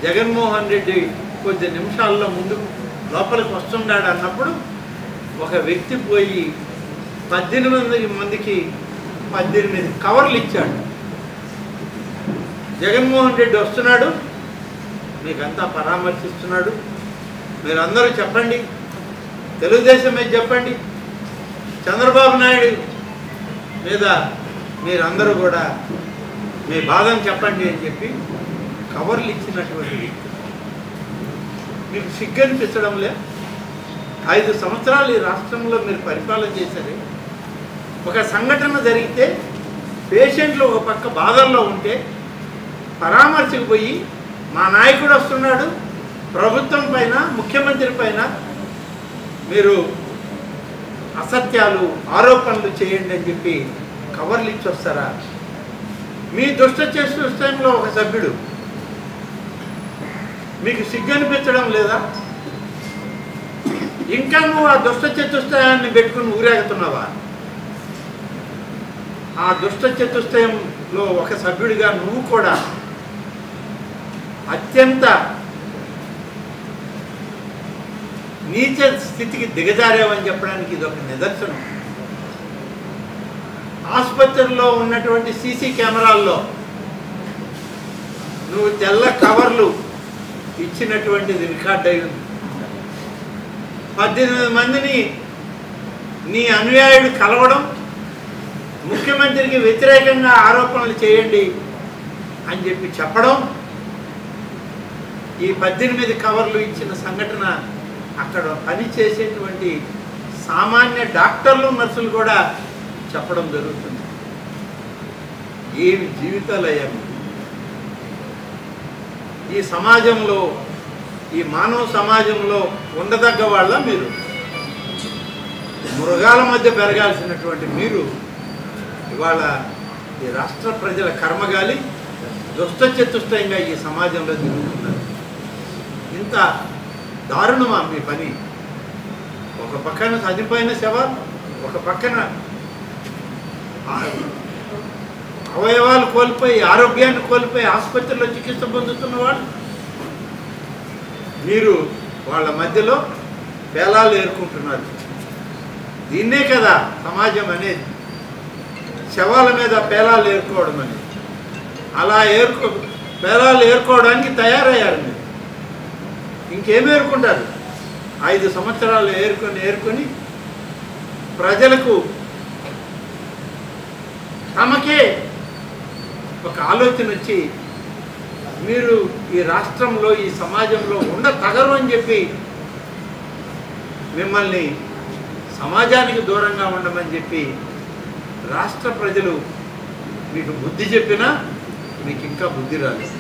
జగన్మోహన్ రెడ్డి కొద్ది నిమిషాల్లో ముందు లోపలికి వస్తున్నాడు అన్నప్పుడు ఒక వ్యక్తి పోయి 18 మందికి 18 కవర్లు ఇచ్చాడు. జగన్మోహన్ రెడ్డి వస్తున్నాడు, మీకంతా పరామర్శిస్తున్నాడు, మీరందరూ చెప్పండి, తెలుగుదేశం మీద చెప్పండి, చంద్రబాబు నాయుడు మీద మీరందరూ కూడా మీ బాధను చెప్పండి అని చెప్పి కవర్లు ఇచ్చినటువంటి వ్యక్తి. మీకు సిగ్గు అనిపించడం లే? 5 సంవత్సరాలు ఈ రాష్ట్రంలో మీరు పరిపాలన చేశారు. ఒక సంఘటన జరిగితే పేషెంట్లు ఒక పక్క బాధల్లో ఉంటే పరామర్శకు పోయి మా నాయకుడు వస్తున్నాడు, ప్రభుత్వం పైన ముఖ్యమంత్రి పైన మీరు అసత్యాలు ఆరోపణలు చేయండి అని చెప్పి కవర్లు ఇచ్చి వస్తారా? మీ దుష్ట చతుష్టయంలో ఒక సభ్యుడు, మీకు సిగ్గు అనిపించడం లేదా? ఇంకా నువ్వు ఆ దుష్ట చతుష్టయాన్ని పెట్టుకుని ఊరేగుతున్నావా? ఆ దుష్ట చతుష్టయంలో ఒక సభ్యుడిగా నువ్వు కూడా అత్యంత నీచ స్థితికి దిగజారేవని చెప్పడానికి ఇది ఒక నిదర్శనం. ఆసుపత్రిలో ఉన్నటువంటి సీసీ కెమెరాల్లో నువ్వు తెల్ల కవర్లు ఇచ్చినటువంటిది రికార్డ్ అయి ఉంది. 18 మందిని నీ అనుయాయుడు కలవడం, ముఖ్యమంత్రికి వ్యతిరేకంగా ఆరోపణలు చేయండి అని చెప్పి చెప్పడం, ఈ 18 కవర్లు ఇచ్చిన సంఘటన అక్కడ పనిచేసేటువంటి సామాన్య డాక్టర్లు నర్సులు కూడా చెప్పడం జరుగుతుంది. ఏమి జీవితాలు అయ్యాము ఈ సమాజంలో, ఈ మానవ సమాజంలో ఉండదగ్గ వాళ్ళ మీరు? మృగాల మధ్య పెరగాల్సినటువంటి మీరు ఇవాళ ఈ రాష్ట్ర ప్రజల కర్మగాలి దుష్ట చతుష్టయంగా ఈ సమాజంలో తిరుగుతున్నారు. ఇంత దారుణమా మీ పని? ఒక పక్కన చనిపోయిన శవాలు, ఒక పక్కన అవయవాలు కోల్పోయి ఆరోగ్యాన్ని కోల్పోయి ఆసుపత్రిలో చికిత్స పొందుతున్న వాళ్ళు, మీరు వాళ్ళ మధ్యలో పేలాలు ఏరుకుంటున్నారు. దీన్నే కదా సమాజం అనేది, శవాల మీద పేలాలు ఏరుకోవడం అనేది. అలా పేలాలు ఏరుకోవడానికి తయారయ్యారు మీరు. ఇంకేమి ఏరుకుంటారు? 5 సంవత్సరాలు ఏరుకొని ప్రజలకు తమకే ఒక ఆలోచన వచ్చి మీరు ఈ రాష్ట్రంలో ఈ సమాజంలో తగరు అని చెప్పి మిమ్మల్ని సమాజానికి దూరంగా ఉండమని చెప్పి రాష్ట్ర ప్రజలు మీకు బుద్ధి చెప్పినా మీకు ఇంకా బుద్ధి రాలేదు.